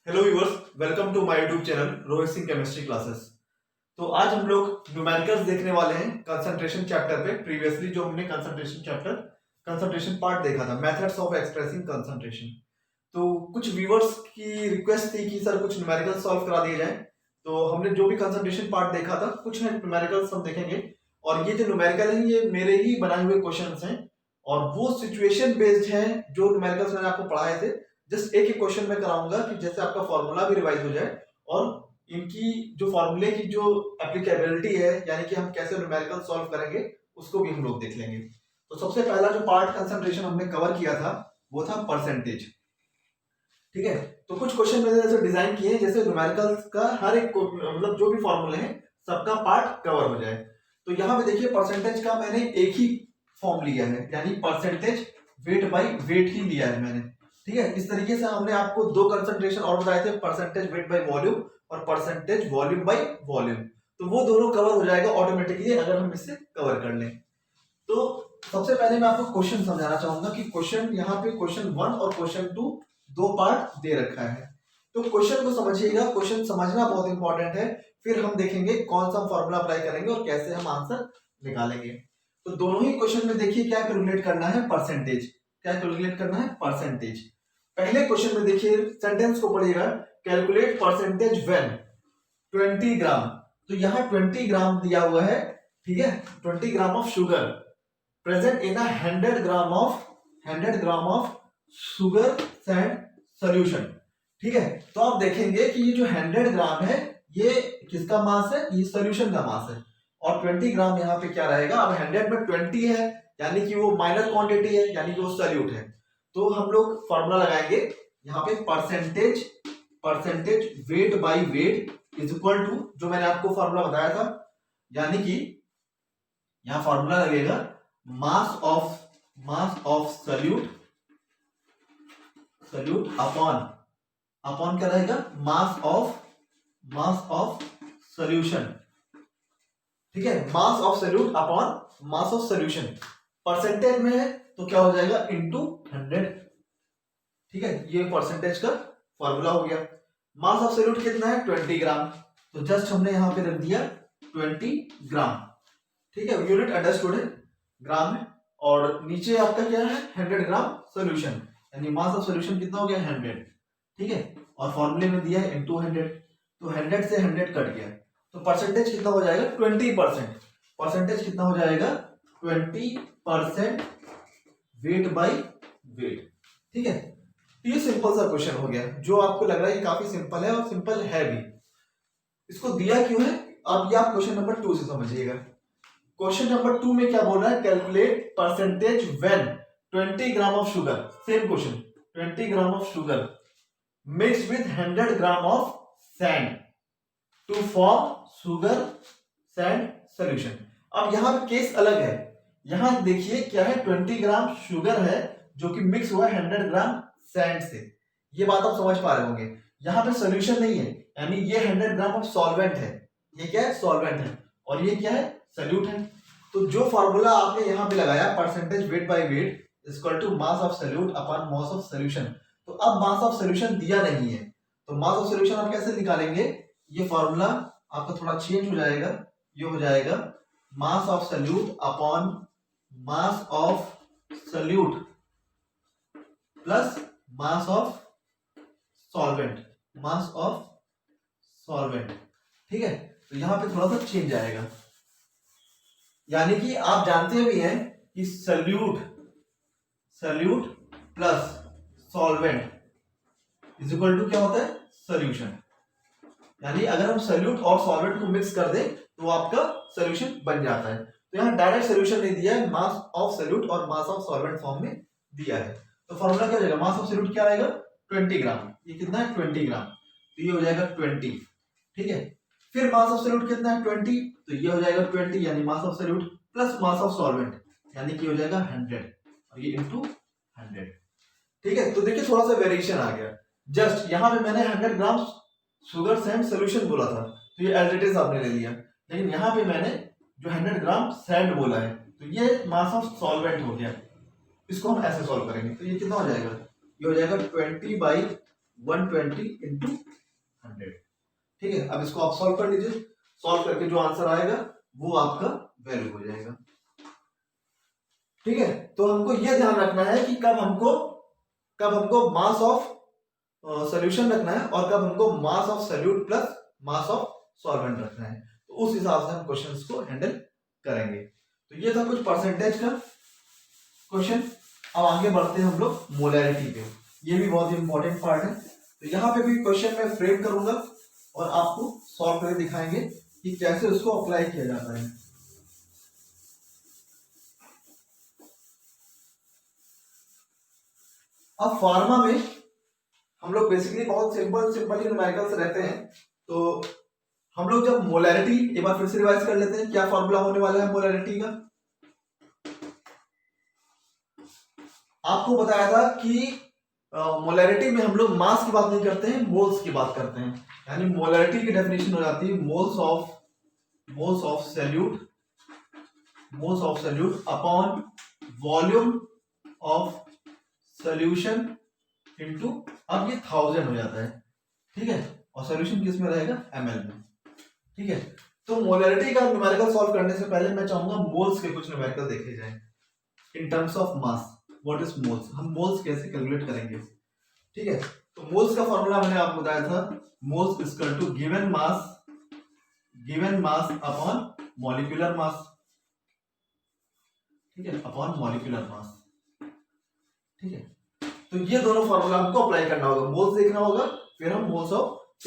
Hello viewers, welcome to my YouTube channel Rohit Singh chemistry classes. तो आज हम लोग न्यूमेरिकल्स देखने वाले हैं कंसंट्रेशन चैप्टर पे। प्रीवियसली जो हमने कंसंट्रेशन पार्ट देखा था, मेथड्स ऑफ एक्सप्रेसिंग कंसंट्रेशन। तो कुछ व्यूअर्स की रिक्वेस्ट थी कि सर कुछ न्यूमेरिकल्स सॉल्व करा दिए जाए। तो हमने जो भी कंसंट्रेशन पार्ट देखा था, कुछ न्यूमेरिकल्स हम देखेंगे। और ये जो न्यूमेरिकल है, ये मेरे ही बनाए हुए क्वेश्चंस हैं और वो सिचुएशन बेस्ड हैं जो न्यूमेरिकल्स मैंने आपको पढ़ाए थे। जस्ट एक ही क्वेश्चन में कराऊंगा कि जैसे आपका फॉर्मूला भी रिवाइज हो जाए और इनकी जो फॉर्मूले की जो एप्लीकेबिलिटी है, यानी कि हम कैसे न्यूमेरिकल सॉल्व करेंगे, उसको भी हम लोग देख लेंगे। तो सबसे पहला जो पार्ट कंसंट्रेशन हमने कवर किया था वो था परसेंटेज। ठीक है, तो कुछ क्वेश्चन मैंने ऐसे डिजाइन किए हैं जैसे न्यूमेरिकल्स का हर एक मतलब जो भी फॉर्मूले हैं सबका पार्ट कवर हो जाए। तो यहाँ पे देखिए परसेंटेज का मैंने एक ही फॉर्म लिया है, यानी परसेंटेज वेट बाई वेट ही लिया है मैंने। ठीक है, इस तरीके से हमने आपको दो कंसंट्रेशन और बताए थे, परसेंटेज वेट बाय वॉल्यूम और परसेंटेज वॉल्यूम बाय वॉल्यूम। तो वो दोनों कवर हो जाएगा ऑटोमेटिकली अगर हम इसे कवर कर लें। तो सबसे पहले मैं आपको क्वेश्चन समझाना चाहूंगा कि क्वेश्चन यहाँ पे क्वेश्चन 1 और क्वेश्चन 2 दो पार्ट दे रखा है। तो क्वेश्चन को समझिएगा, क्वेश्चन समझना बहुत इंपॉर्टेंट है। फिर हम देखेंगे कौन सा फॉर्मूला अप्लाई करेंगे और कैसे हम आंसर निकालेंगे। तो दोनों ही क्वेश्चन में देखिए क्या कैलकुलेट करना है, परसेंटेज। क्या कैलकुलेट करना है, परसेंटेज। पहले क्वेश्चन में देखिए सेंटेंस को पढ़िएगा, कैलकुलेट परसेंटेज व्हेन 20 ग्राम। तो यहां 20 ग्राम दिया हुआ है। ठीक है, 20 gram of sugar present in 100 gram of sugar sand solution. ठीक है, तो आप देखेंगे कि ये जो 100 ग्राम है ये किसका मास है, ये सोल्यूशन का मास है। और 20 ग्राम यहाँ पे क्या रहेगा, अब 100 में 20 है यानी कि वो माइनर क्वांटिटी है, यानी कि वो सोल्यूट है। तो हम लोग फॉर्मूला लगाएंगे यहाँ पे, percentage weight by weight is equal to जो मैंने आपको फॉर्मूला बताया था, यानी कि यहां फॉर्मूला लगेगा मास ऑफ सोल्यूट अपॉन क्या रहेगा, मास ऑफ सोल्यूशन। ठीक है, मास of solute upon mass of solution. Percentage में है तो क्या हो जाएगा, इनटू 100। ठीक है, ये परसेंटेज का फॉर्मूला हो गया। मास ऑफ सोल्यूट कितना है, 20 ग्राम। तो जस्ट हमने यहां पे रख दिया 20 ग्राम। ठीक है, यूनिट अंडरस्टूड है, ग्राम है। और नीचे आपका क्या है, 100 ग्राम सोल्यूशन, यानी मास ऑफ सोल्यूशन कितना हो गया, 100। ठीक है, और फॉर्मूले में दिया है इनटू 100। तो 100 से 100 कट गया, तो परसेंटेज कितना हो जाएगा, 20%। परसेंटेज कितना हो जाएगा, 20% वेट बाय वेट। ठीक है, ये सिंपल सा क्वेश्चन हो गया, जो आपको लग रहा है काफी सिंपल है और सिंपल है भी। इसको दिया क्यों है, अब ये आप क्वेश्चन नंबर 2 से समझिएगा। क्वेश्चन नंबर 2 में क्या बोल रहा है, calculate percentage when 20 gram of sugar. Same question, 20 gram of sugar mixed with 100 gram of sand to form sugar sand solution. अब यहां पे केस अलग है। यहां देखिए क्या है, 20 ग्राम शुगर है जो कि मिक्स हुआ है 100 ग्राम सैंड से। ये बात आप समझ पा रहे होंगे। यहां पे सोल्यूशन नहीं है, यानी ये 100 ग्राम ऑफ सॉल्वेंट है। ये क्या है, सॉल्वेंट है, और ये क्या है, सोल्यूट है। तो जो फॉर्मूला आपने यहां पे लगाया, percentage weight by weight equal to mass of solute upon mass of solution. तो अब मास ऑफ सोल्यूशन दिया नहीं है, तो मास ऑफ सोल्यूशन आप कैसे निकालेंगे, ये फॉर्मूला आपका थोड़ा चेंज हो जाएगा। ये हो जाएगा मास of solute upon mass of solute plus mass of solvent, ठीक है। तो यहां पे थोड़ा सा चेंज आएगा, यानी कि आप जानते भी हैं कि solute plus solvent is equal to क्या होता है, सोल्यूशन। यानी अगर हम सोल्यूट और सॉल्वेंट को मिक्स कर दें तो आपका सोल्यूशन बन जाता है। तो यहाँ डायरेक्ट सोल्यूशन नहीं दिया है, मास ऑफ सोल्यूट और मास ऑफ सॉल्वेंट फॉर्म में दिया है। तो फॉर्मूला क्या हो जाएगा, मास ऑफ सोल्यूट क्या आएगा, 20 ग्राम। ये कितना है, 20 ग्राम, तो ये हो जाएगा 20। ठीक है, फिर मास ऑफ सोल्यूट कितना है, 20, तो ये हो जाएगा 20, यानी मास of solute plus mass of solvent, यानी कि हो जाएगा 100, और ये इनटू 100। ठीक है, तो देखिए थोड़ा सा वेरिएशन आ गया। जस्ट यहाँ पे मैंने 100 ग्राम शुगर सैंड सोल्यूशन बोला था, तो ये एज इट इज आपने ले लिया। लेकिन यहाँ पे मैंने जो 100 ग्राम सैंड बोला है, तो ये मास ऑफ सॉल्वेंट हो गया। इसको हम ऐसे सॉल्व करेंगे, तो ये कितना हो जाएगा, ये हो जाएगा 20 बाई 120 इंटू 100। ठीक है, अब इसको आप सॉल्व कर लीजिए। सॉल्व करके जो आंसर आएगा वो आपका वैल्यू हो जाएगा। ठीक है, तो हमको यह ध्यान रखना है कि कब हमको मास ऑफ सॉल्यूशन रखना है और कब हमको mass of solute plus mass of solvent रखना है। तो उस हिसाब से हम क्वेश्चंस को हैंडल करेंगे। तो ये था कुछ परसेंटेज का क्वेश्चन। अब आगे बढ़ते हैं हम लोग मोलैरिटी पे। ये भी बहुत इंपॉर्टेंट पार्ट है। तो यहाँ पे भी क्वेश्चन मैं फ्रेम करूंगा और आपको सॉल्व करके दिखाएंगे कि कैसे उसको अप्लाई किया जाता है। अब फार्मा में हम लोग बेसिकली बहुत सिंपल ही न्यूमेरिकल्स रहते हैं। तो हम लोग जब मोलैरिटी, एक बार फिर से रिवाइज कर लेते हैं क्या फॉर्मूला होने वाला है मोलैरिटी का। आपको बताया था कि मोलैरिटी में हम लोग मास की बात नहीं करते हैं, मोल्स की बात करते हैं। यानी मोलैरिटी की डेफिनेशन हो जाती है moles of solute upon volume of solution into, अब ये 1000 हो जाता है। ठीक है, और सॉल्यूशन किस में रहेगा, ml में। ठीक है, तो मोलैरिटी का न्यूमेरिकल सॉल्व करने से पहले मैं चाहूंगा मोल्स के कुछ न्यूमेरिकल देखे जाएं in terms of mass. What is moles, हम मोल्स कैसे कैलकुलेट करेंगे। ठीक है, तो मोल्स का फॉर्मूला मैंने आपको बताया था, moles equal to given mass upon molecular mass. ठीक है, अपॉन मॉलिक्यूलर मास। ठीक है, तो ये दोनों फॉर्मूला हमको अप्लाई करना होगा, मोल्स देखना होगा, फिर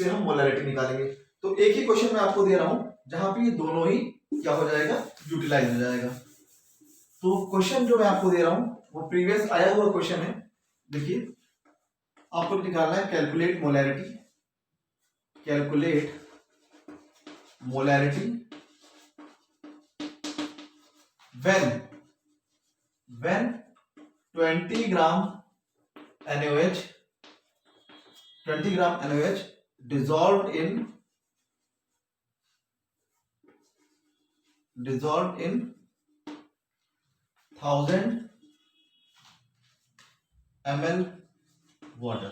हम मोलैरिटी निकालेंगे। तो एक ही क्वेश्चन मैं आपको दे रहा हूं जहां पे ये दोनों ही क्या हो जाएगा, यूटिलाइज हो जाएगा। तो क्वेश्चन जो मैं आपको दे रहा हूं वो प्रीवियस आया हुआ क्वेश्चन है। देखिए, आपको निकालना है calculate molarity when 20 gram NaOH dissolved in 1000 ml water.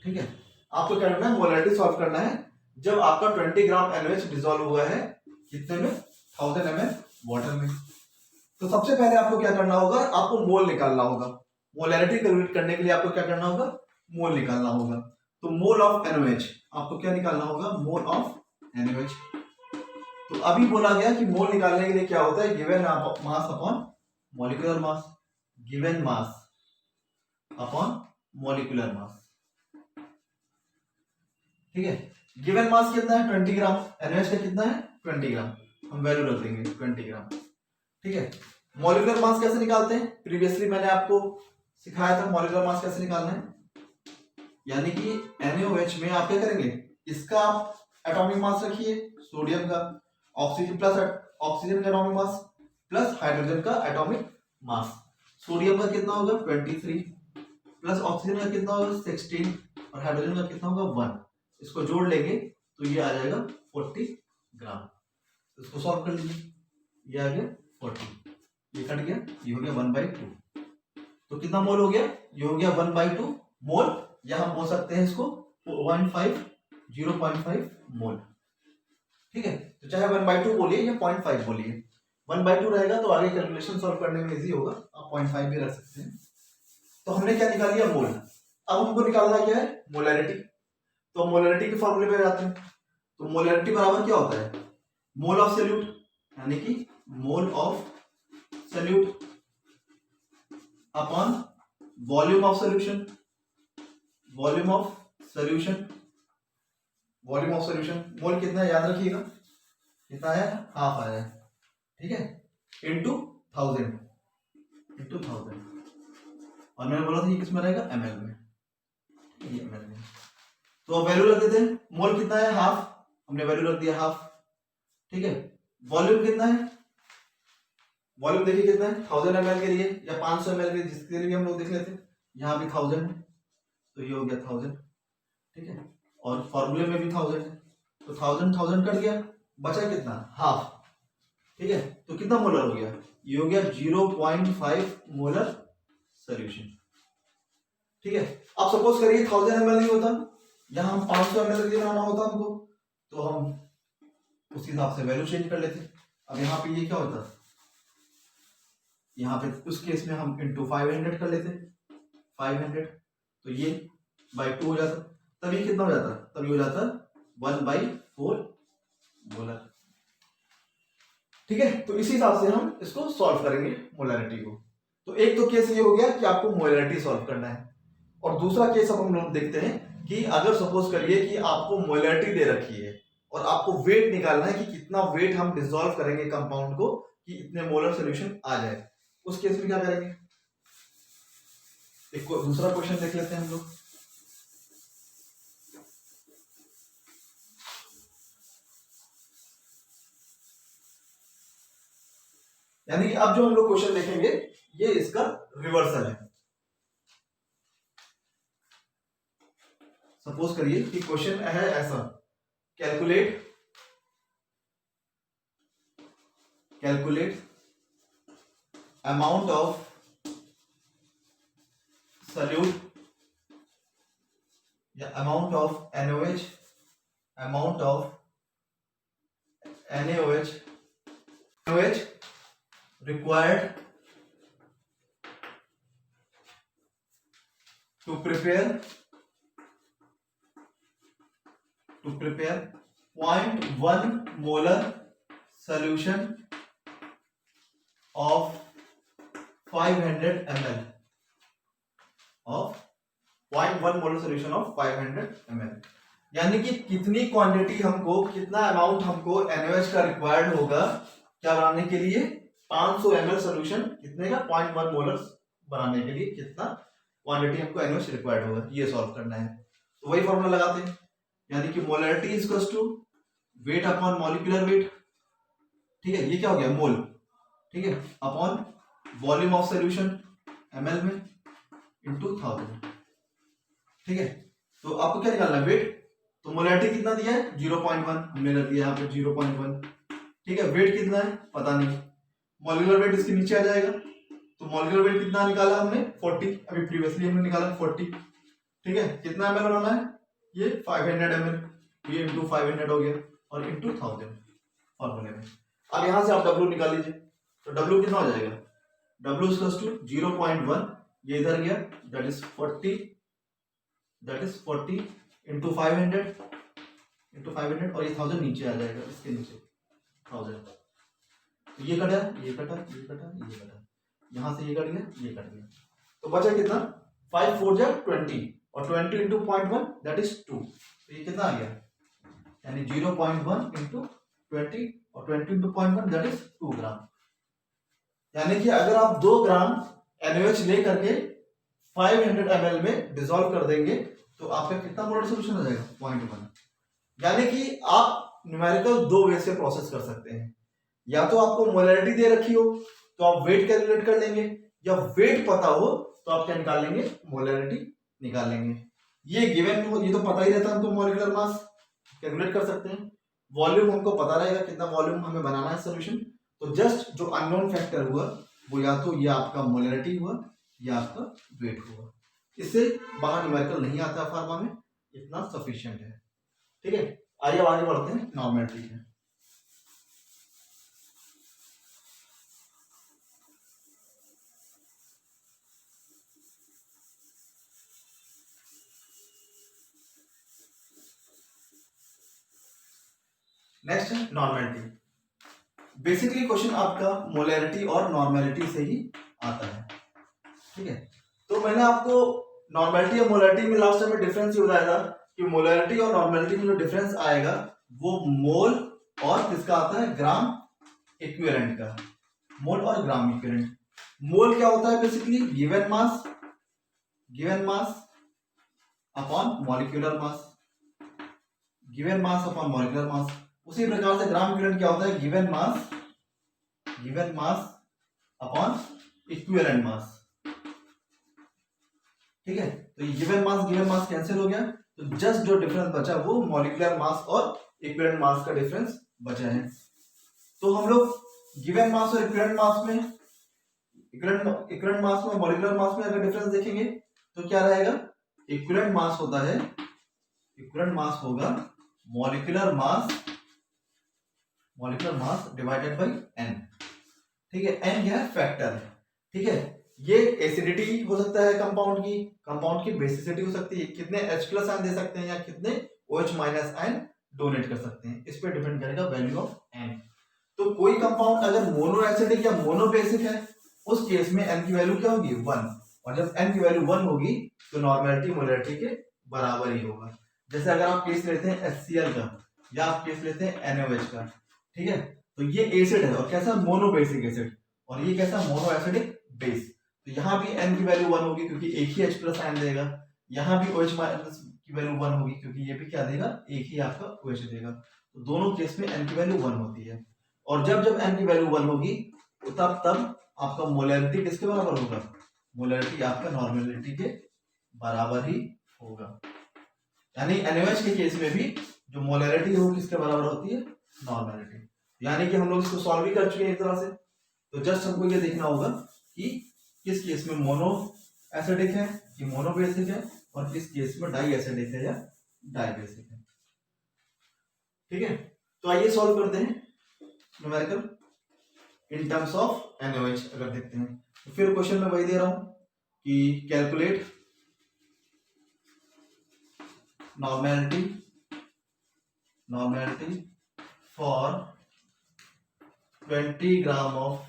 ठीक है, आपको क्या करना है, मोलैरिटी सॉल्व करना है जब आपका 20 ग्राम NaOH डिसॉल्व हुआ है कितने में, 1000 ml वाटर में। तो सबसे पहले आपको क्या करना होगा, आपको मोल निकालना होगा। मोलैरिटी कैलकुलेट करने के लिए आपको क्या करना होगा, मोल निकालना होगा। तो मोल ऑफ NaOH आपको क्या निकालना होगा, मोल ऑफ NaOH। तो अभी बोला गया कि मोल निकालने के लिए क्या होता है, गिवन मास अपॉन मॉलिक्यूलर मास, given mass upon molecular mass. ठीक है, गिवन मास कितना है 20 ग्राम, NaOH का कितना है 20 ग्राम, हम वैल्यू रख देंगे 20 ग्राम। ठीक है, मॉलिक्यूलर मास कैसे निकालते हैं, प्रीवियसली मैंने आपको सिखाया था मॉलिक्यूलर मास कैसे निकालना है। यानी कि NaOH में आप क्या करेंगे, इसका आप एटॉमिक मास रखिए सोडियम का, ऑक्सीजन का एटॉमिक मास प्लस हाइड्रोजन का एटॉमिक मास। सोडियम का कितना होगा 23 प्लस ऑक्सीजन का कितना होगा 16 और हाइड्रोजन का कितना होगा 1। इसको जोड़ लेंगे तो ये आ जाएगा 40 ग्राम। इसको सॉल्व कर लीजिए, ये आ गया 40, ये कट गया, ये हो गया 1/2। तो कितना मोल हो गया, ये हो गया 1/2 मोल, या हम बोल सकते हैं इसको 0.5 मोल। ठीक है, तो चाहे 1/2 बोलिए या 0.5 बोलिए, 1/2 रहेगा तो आगे कैलकुलेशन सॉल्व करने में इजी होगा, आप 0.5 भी रख सकते हैं। तो हमने क्या निकाल लिया, मोल। अब हमको निकालना क्या है, मोलैरिटी। तो मोलैरिटी के फॉर्मूले पे जाते हैं। तो मोलैरिटी बराबर क्या होता है, मोल ऑफ सॉल्यूट, यानी कि mole of solute upon volume of solution. Mole कितना है याद रखिएगा, कितना है, हाफ आया है। ठीक है, इनटू 1000 और मैंने बोला था ये किसमें रहेगा, ml में, ये ml में। तो अब वैल्यू रख देते हैं, मोल कितना है हाफ, हमने वैल्यू रख दिया हाफ। ठीक है, वॉल्यूम कितना है, वॉल्यूम देखिए कितना है 1000 ml के लिए या 500 ml के लिए, जिसके लिए हम लोग देख लेते हैं, यहाँ भी 1000 है तो ये हो गया 1000। ठीक है, और फॉर्मूले में भी 1000 है, तो 1000 कट गया, बचा कितना, हाफ। ठीक है, तो कितना मोलर हो गया, ये हो गया 0.5 मोलर सॉल्यूशन। ठीक है। अब सपोज करिए 1000 ml नहीं होता, यहाँ हम 500 ml के लिए बनाना होता हमको, तो हम उस हिसाब से वैल्यू चेंज कर लेते। अब यहाँ पे ये क्या होता, यहाँ पे उस केस में हम इंटू 500 कर लेते, 500, तो ये बाई 2 हो जाता, तब ये कितना हो जाता, तब ये हो जाता 1/4 मोलर। ठीक है, तो इसी हिसाब से हम इसको सॉल्व करेंगे मोलैरिटी को। तो एक तो केस ये हो गया कि आपको मोलैरिटी सॉल्व करना है, और दूसरा केस अब हम लोग देखते हैं कि अगर सपोज करिए कि आपको मोलैरिटी दे रखी है और आपको वेट निकालना है कि कितना वेट हम डिसॉल्व करेंगे कंपाउंड को कि इतने मोलर सॉल्यूशन आ जाए, उस केस में क्या करेंगे। एक दूसरा क्वेश्चन देख लेते हैं हम लोग। यानी कि अब जो हम लोग क्वेश्चन देखेंगे ये इसका रिवर्सल है। सपोज करिए कि क्वेश्चन है ऐसा, कैलकुलेट अमाउंट ऑफ सॉल्यूट या amount of NaOH required to prepare 0.1 molar solution of 500 ml of 0.1 molar solution of 500 ml। यानी कि कितनी क्वांटिटी हमको, कितना अमाउंट हमको NaOH का रिक्वायर्ड होगा क्या बनाने के लिए, 500 ml सोल्यूशन कितने का, 0.1 मोलर बनाने के लिए कितना क्वांटिटी हमको NaOH रिक्वायर्ड होगा, ये सॉल्व करना है। तो वही फॉर्मूला लगाते हैं, यानी कि molarity is equal to weight upon molecular weight. ठीक है, ये क्या हो गया, मोल, ठीक है, upon volume of solution ml में इंटू 1000। ठीक है, तो आपको क्या निकालना है, वेट। तो मोलैरिटी कितना दिया है, 0.1, हमने रख दिया यहाँ पे 0.1। ठीक है, वेट कितना है पता नहीं, मॉलिक्यूलर वेट इसके नीचे आ जाएगा, तो मॉलिक्यूलर वेट कितना निकाला हमने, 40, अभी प्रीवियसली हमने निकाला 40। ठीक है, कितना ml बनाना है, ये 500 ml, ये इंटू 500 हो गया और इंटू 1000 फॉर्मूले में। अब यहां से आप W निकाल लीजिए, तो W कितना हो जाएगा, W इक्वल्स टू 0.1, ये इधर गया, दैट इज 40 इंटू 500 और ये 1000 नीचे आ जाएगा, इसके नीचे 1000, तो ये कटा, ये कटा, ये कटा, ये कटा, यहां से ये कट गया, ये कट गया, तो बचा कितना, 5 4 जा 20 और 20 इंटू 0.1 दैट इज 2, तो ये कितना आ गया, यानी 0.1 इंटू 20 और 20 इंटू 0.1 दैट इज 2 ग्राम। यानी कि अगर आप 2 ग्राम NaOH ले करके 500 ml में डिसॉल्व कर देंगे तो आपका कितना मोलर सॉल्यूशन हो जाएगा, 0.1। यानी कि आप न्यूमेरिकल दो वे से प्रोसेस कर सकते हैं, या तो आपको मोलैरिटी दे रखी हो तो आप वेट कैलकुलेट कर लेंगे, या वेट पता हो तो आप क्या निकाल लेंगे, मोलैरिटी निकाल लेंगे। ये गिवन हो, ये तो पता ही रहता है हमको, मॉलिक्यूलर मास कैलकुलेट कर सकते हैं, वॉल्यूम हमको पता रहेगा कितना वॉल्यूम हमें बनाना है सोल्यूशन, तो जस्ट जो अननोन फैक्टर हुआ वो या तो ये आपका मोलैरिटी हुआ या आपका वेट हुआ, इससे बाहर न्यूमेरिकल नहीं आता फार्मा में, इतना सफिशिएंट है। ठीक है, आइए आगे बढ़ते हैं नॉर्मेलिटी में। नेक्स्ट है नॉर्मेलिटी। बेसिकली क्वेश्चन आपका मोलैरिटी और नॉर्मेलिटी से ही आता है। ठीक है, तो मैंने आपको नॉर्मेलिटी और मोलैरिटी में लास्ट टाइम में डिफरेंस ही बताया था कि मोलैरिटी और नॉर्मेलिटी में जो डिफरेंस आएगा वो मोल और किसका आता है, ग्राम इक्विवेलेंट का, मोल और ग्राम इक्विवेलेंट। मोल क्या होता है, basically given mass upon molecular मास, गिवन मास अपॉन मॉलिक्यूलर मास। उसी प्रकार से ग्राम इक्विवेलेंट क्या होता है, given mass upon equivalent mass. ठीक है, तो ये गिवन मास कैंसिल हो गया, तो जस्ट जो डिफरेंस बचा वो मॉलिक्यूलर मास और इक्विवेलेंट मास का डिफरेंस बचा है। तो हम लोग गिवन मास और इक्विवेलेंट मास में, इक्विवेलेंट मास में मॉलिक्यूलर मास में अगर डिफरेंस देखेंगे तो क्या रहेगा, इक्विवेलेंट मास होता है, इक्विवेलेंट मास होगा molecular mass divided by n। ठीक है, n क्या है, फैक्टर है। ठीक है, ये एसिडिटी हो सकता है कंपाउंड की बेसिसिटी हो सकती है, कितने H प्लस आयन दे सकते हैं या कितने OH माइनस आयन डोनेट कर सकते हैं, इस पे डिपेंड करेगा वैल्यू ऑफ n। तो कोई कंपाउंड अगर मोनो एसिडिक या मोनो बेसिक है, उस केस में n की वैल्यू क्या होगी, 1, और जब n की वैल्यू 1 होगी तो नॉर्मेलिटी मोलैरिटी के बराबर ही होगा। जैसे अगर आप केस लेते हैं HCl का या आप केस लेते हैं NaOH का, ठीक है, तो ये एसिड है और कैसा, मोनो बेसिक एसिड, और ये कैसा, मोनो एसिडिक बेस। तो यहाँ भी n की वैल्यू 1 होगी क्योंकि एक ही H प्लस आयन देगा, यहाँ भी OH माइनस की वैल्यू 1 होगी क्योंकि ये भी क्या देगा, एक ही आपका OH देगा। तो दोनों केस में n की वैल्यू 1 होती है, और जब जब n की वैल्यू 1 होगी तो तब आपका मोलैरिटी किसके बराबर होगा, मोलैरिटी आपका नॉर्मेलिटी के बराबर ही होगा। यानी NaOH के केस में भी जो मोलैरिटी है वो किसके बराबर होती है, नॉर्मेलिटी। यानी कि हम लोग इसको सॉल्व भी कर चुके हैं एक तरह से। तो जस्ट हमको ये देखना होगा कि किस केस में मोनो एसिडिक है कि मोनो बेसिक है, और किस केस में डाई एसिडिक है या डाई बेसिक है। ठीक है, तो आइए सॉल्व करते हैं numerical in terms of NaOH। अगर देखते हैं तो फिर क्वेश्चन में वही दे रहा हूं कि calculate normality for 20 gram of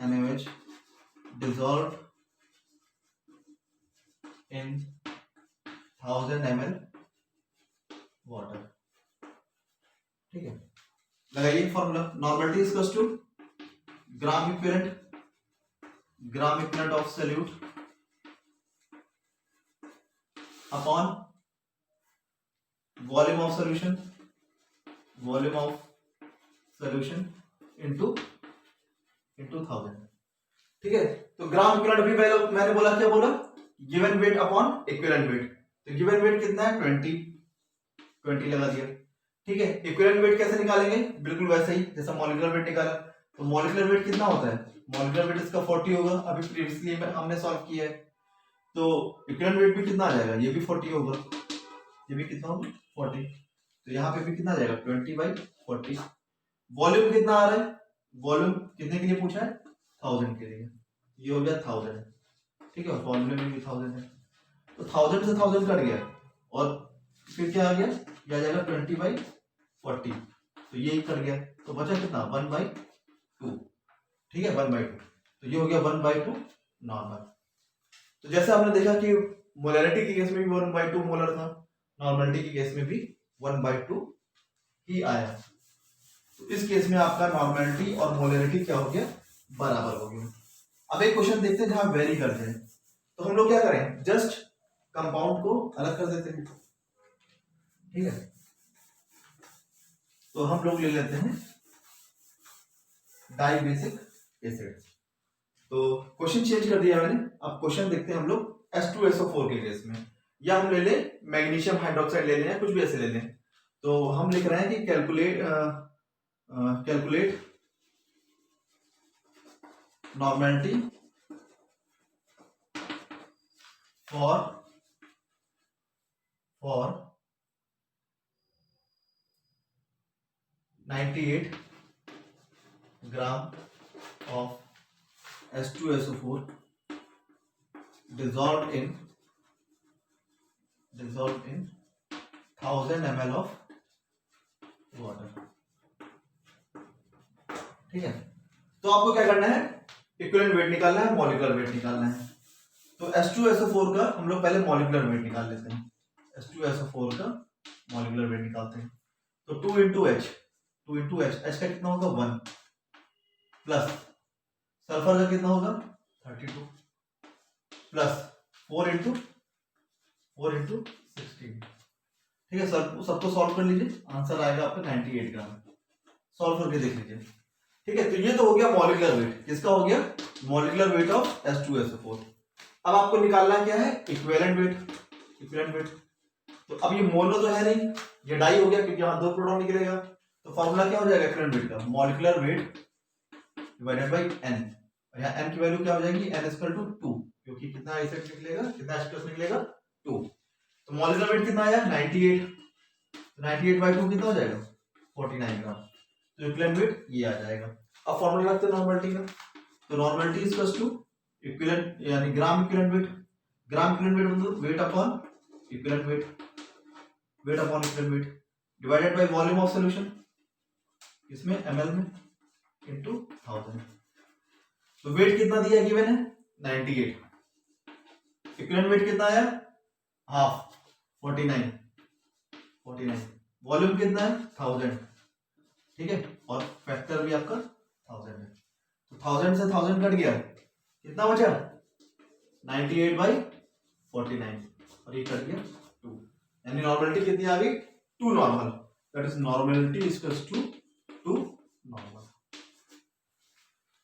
NaOH dissolved in 1000 ml water। ठीक है, लगाइए formula, normality is to gram equivalent of solute upon volume of solution into 1000। ठीक है, तो ग्राम इक्विवेलेंट अभी पहले मैंने बोला, क्या बोला, given weight upon equivalent wait. तो गिवन वेट कितना है, 20 लगा दिया। ठीक है, इक्विवेलेंट वेट कैसे निकालेंगे, बिल्कुल वैसे ही जैसा मॉलिक्यूलर वेट निकाला। तो मॉलिक्यूलर वेट कितना होता है, मॉलिक्यूलर वेट इसका 40 होगा, अभी प्रीवियसली हमने सॉल्व किया है। तो इक्विवेलेंट वेट भी कितना आ जाएगा, ये भी 40 होगा, ये भी कितना होगा, 40। तो यहाँ पे भी कितना आ जाएगा, 20/40। वॉल्यूम कितना आ रहा है, वॉल्यूम कितने के लिए पूछा है, 1000 के लिए, ये हो गया 1000। ठीक है, फॉर्मूले में भी 1000 है, तो 1000 से 1000 कट गया, और फिर क्या आ गया, ये आ जाएगा 20/40, तो ये कट गया, तो बचा कितना, 1/2। ठीक है, 1/2, तो ये हो गया 1/2 नॉर्मल। तो जैसे आपने देखा कि मोलैरिटी के केस में भी 1/2 मोलर था, नॉर्मलिटी के केस में भी 1/2 ही आया। तो इस केस में आपका नॉर्मलिटी और मोलैरिटी क्या हो गया, बराबर हो गया। अब एक क्वेश्चन देखते हैं जहां वेरी करते हैं, तो हम लोग क्या करें, जस्ट कंपाउंड को अलग कर देते हैं। ठीक है, तो हम लोग ले लेते हैं डाई बेसिक एसिड। तो क्वेश्चन चेंज कर दिया मैंने, अब क्वेश्चन देखते हैं हम लोग H2SO4 के केस में, या हम ले लें मैग्नीशियम हाइड्रोक्साइड ले लें, कुछ भी ऐसे ले लें। तो हम लिख रहे हैं कि calculate normality for 98 gram of H2SO4 dissolved in 1000 ml of water। ठीक है, तो आपको क्या करना है, इक्विवेलेंट वेट निकालना है, मॉलिक्यूलर वेट निकालना है। तो H2SO4 का हम लोग पहले मॉलिक्यूलर वेट निकाल लेते हैं। H2SO4 का मॉलिक्यूलर वेट निकालते हैं, तो 2 into H H का कितना होगा, 1, प्लस सल्फर का कितना होगा, 32, प्लस 4 into 16। ठीक है, सबको सॉल्व कर लीजिए, आंसर आएगा आपका 98 ग्राम। सॉल्व करके देख लीजिए। ठीक है, तो ये तो हो गया मॉलिक्यूलर वेट, किसका हो गया, मॉलिक्यूलर वेट ऑफ H2SO4। अब आपको निकालना क्या है, इक्विवेलेंट वेट। तो अब ये मोनो तो है नहीं, ये डाई हो गया क्योंकि यहाँ 2 प्रोटॉन निकलेगा। तो फॉर्मूला क्या हो जाएगा इक्विवेलेंट वेट का, molecular weight divided bye n। और यहाँ n की वैल्यू क्या हो जाएगी, n इक्वल टू 2, क्योंकि कितना Isaac निकलेगा, कितना H प्लस निकलेगा 2। तो मॉलिक्यूलर वेट कितना आया 98, 98/2 कितना हो जाएगा 49 ग्राम। तो इक्विवेलेंट वेट ये आ जाएगा। अब फॉर्मूला रखते हैं नॉर्मलिटी का, तो नॉर्मलिटी इक्वल्स टू इक्विवेलेंट यानी gram equivalent weight, gram equivalent weight मतलब weight upon equivalent weight, weight upon equivalent weight divided by volume of solution, इसमें ml में इनटू 1000। तो वेट कितना दिया गिवन है 98, इक्विवेलेंट वेट कितना आया हाफ 49, वॉल्यूम कितना है 1000, ठीक है, और फैक्टर भी आपका 1000 है। तो 1000 से 1000 कट गया, कितना बचा 98/49 और ये कट गया 2, यानी नॉर्मलिटी कितनी आ गई 2 normal, that is normality equals to 2 normal.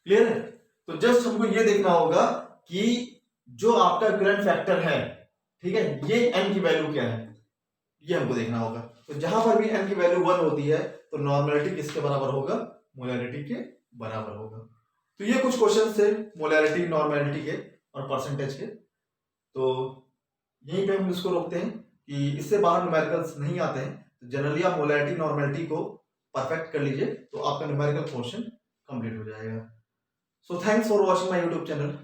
Clear है? तो जस्ट हमको ये देखना होगा कि जो आपका इक्विवेलेंट फैक्टर है, ठीक है, ये n की वैल्यू क्या है, ये हमको देखना होगा। तो जहां पर भी n की वैल्यू 1 होती है तो नॉर्मलिटी किसके बराबर होगा, मोलैरिटी के बराबर होगा। तो ये कुछ क्वेश्चन थे मोलैरिटी, नॉर्मलिटी के और परसेंटेज के। तो यहीं पे हम इसको रोकते हैं कि इससे बाहर न्यूमेरिकल्स नहीं आते हैं। तो जनरली आप मोलैरिटी नॉर्मलिटी को परफेक्ट कर लीजिए तो आपका न्यूमेरिकल पोर्शन कंप्लीट हो जाएगा। So thanks for watching my YouTube channel.